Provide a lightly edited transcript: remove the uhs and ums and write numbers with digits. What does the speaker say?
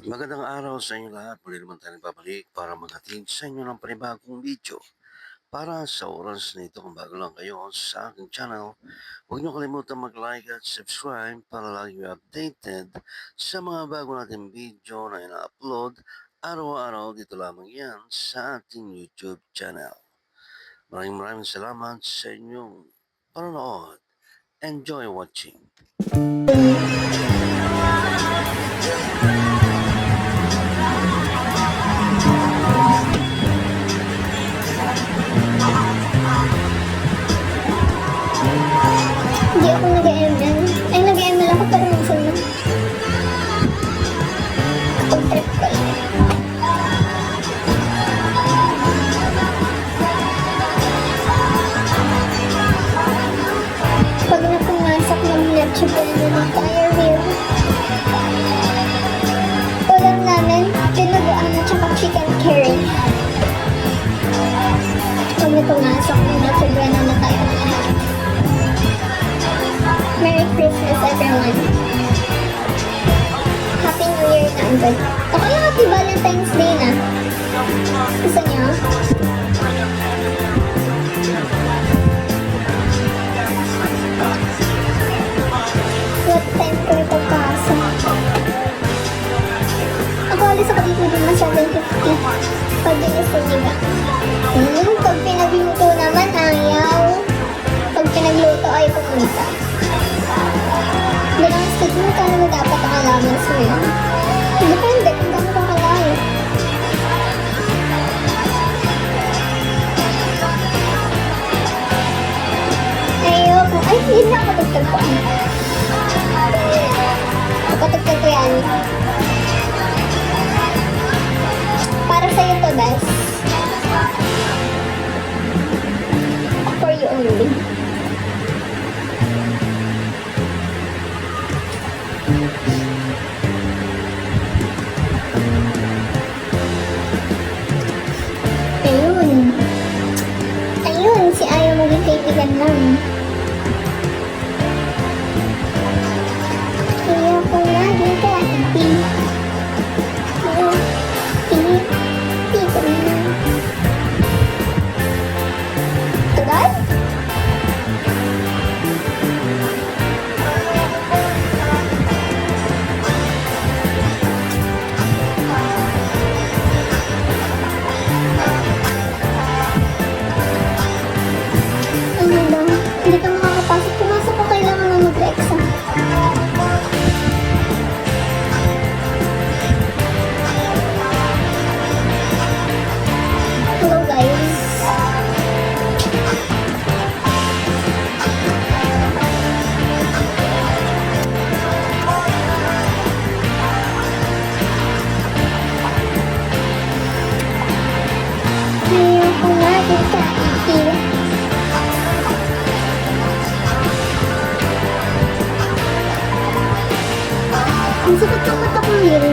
Magandang araw sa inyo lahat. Muli naman tayo nagbabalik para maghatid sa inyo ng panibagong video. Para sa oras na ito, kung bago lang kayo sa aking channel, huwag niyo kalimutan mag-like at subscribe para lagi kayo updated sa mga bago nating video na ina-upload araw-araw dito lamang yan sa ating YouTube channel. Maraming salamat sa inyong panonood. Enjoy watching. Hindi ako nag-ML. Ay, nag-ML ako pero minsan lang. Pag trip ko lang. Pag na pumasok ng leche pwede na tayo real. Ulam namin, pinuguan at saka chicken curry. Pag na pumasok ng leche pwede na tayo lahat. Merry Christmas, everyone. Happy New Year na agad. Ako lang Happy Valentine's Day na. Gusto niyo? What time ko ipapasa? Ako alis ako dito din na 7:50. Pag-inis ko diba? Pag pinagluto naman, ayaw. Pag pinagluto ay pumunta. Bilang student ka naman dapat ang allowance mo yun. Depende kung gaano ka kalayo. Ayoko. Ay, yun na ako tagtagpuan. Kapatagtag ko yan. Para sa'yo to, best. For you only. Ayun, si ayaw maging kaibigan lang. Ayaw ko lagi kahiti. Hindi ko na. Tagal? Ano ba? Hindi ka makakapasok. Pumasok ko, kailangan mo mag-exam. Hello guys. Ayaw ko lagi kahiti. Ang sakit ng mata ko yun.